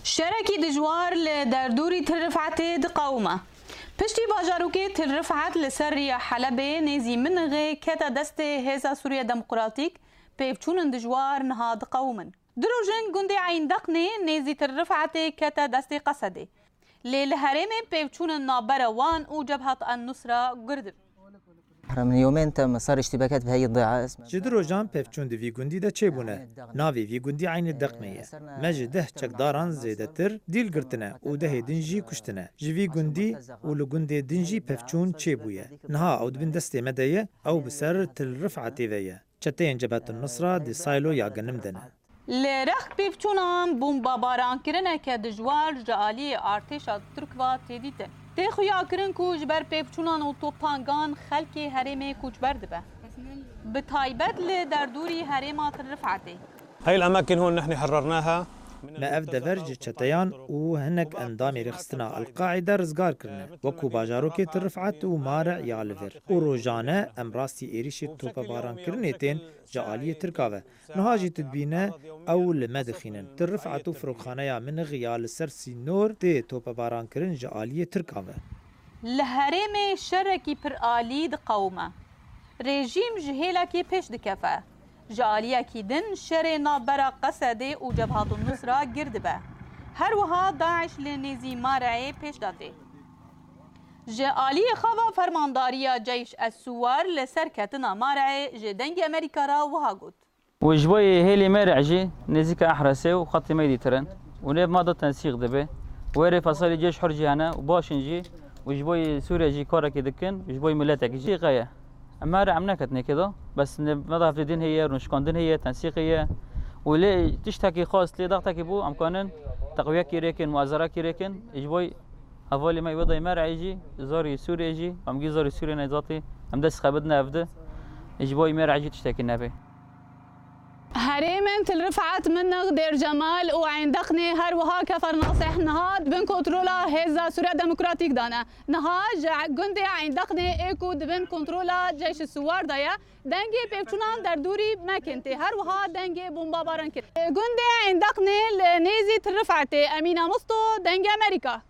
شاركي دجوار لدردوري ترفعتي دقومة پشتی باجاروکی ترفعت لسر حلبه نیزی منغه کتا دست هزا سوریا دموکراتیک پیفچون دجوار نها دقومن دروجن گنده عین دقنه نیزی ترفعت کتا دست قصده لیل هرم پیفچون نابر وان و جبهة النصرة قردب من يومين تم صار اشتباكات بهي الضيعة جدرو جان پفچون دی گوندی دا چه بونه ناوی وی گوندی عین دقمیه مج ده چکداران زیدتر دیل گرتنه او ده دنجی کشتنه جوی گوندی او لگوندی دنجی پفچون چه بویه نها او دبن دسته مدیه او بسر تل رفعتی ویه چتین جبهة النصرة دی سایلو یا گنم دنه لرخ پیفچونان بومبا باران کرنه که دجوار جالی ارتش ترکوا تدیدن تی خویا کرن کو جبر پیفچونان و توپانگان خلکی هرم کوچبر دبه بتایبت لدردوري هرم ترفعتي هاي الأماكن هون نحن حررناها ما أفدا فرج چتيان و هنك اندامي رخصتنا القاعدة رزقار كرنا وكو باجاروكي ترفعت و مارع يالفر و روجانه امراستي ايريشي توپا باران كرنيتين جعالية تركاوه نهاجي تدبينه او لمدخينن ترفعت و فروخانيا من غيال سرسي نور تي توپا باران كرن جعالية تركاوه لهرم شركي پر آليد قومه رژیم جهیلا کی پیش دکفه جالیا کی دن شر نابرا قصده و جبهة النصرة گرد به هر وها داعش لنزی مارعه پیش داده جالی خوا فرمانداریا جیش السوار لسر کتنا مارعه جدنگ امریکا را وها گود وجبوي هيلي مارعجي نزيك احرسه وخط ميدي ترن ونيب ماضى تنسيق دبه ويري فصل جيش حرجي انا وباشنجي وجبوي سوريا جي كوركي دكن وجبوي ملاتك جي غايه اما رعمنا كتني كده بس مضاف لدين هي ونشكوندين هي تنسيقيه ولي تشتكي خاص لي ضغطك بو امكانن تقويه كيريكن مؤازره كيريكن اجبوي هفولي ما يوضي مارع يجي زوري سوريا يجي امجي زوري سوريا نيزاتي ام دس خبدنا افده اجبوي مارع يجي تشتكي نبي هريمن تلرفعت منغ دير جمال وعين دقني هر وها كفر ناصح نهاد بن كنترولا هزا سوريا ديمقراطيك دانا نهاج جندي عين دقني ايكو دبن كنترولا جيش السوار دايا دنگي بيبچونان در دوري ماكنتي هر وها دنگي بومبا باران كر جندي عين دقني نيزي تلرفعتي امينه مستو دنگي امريكا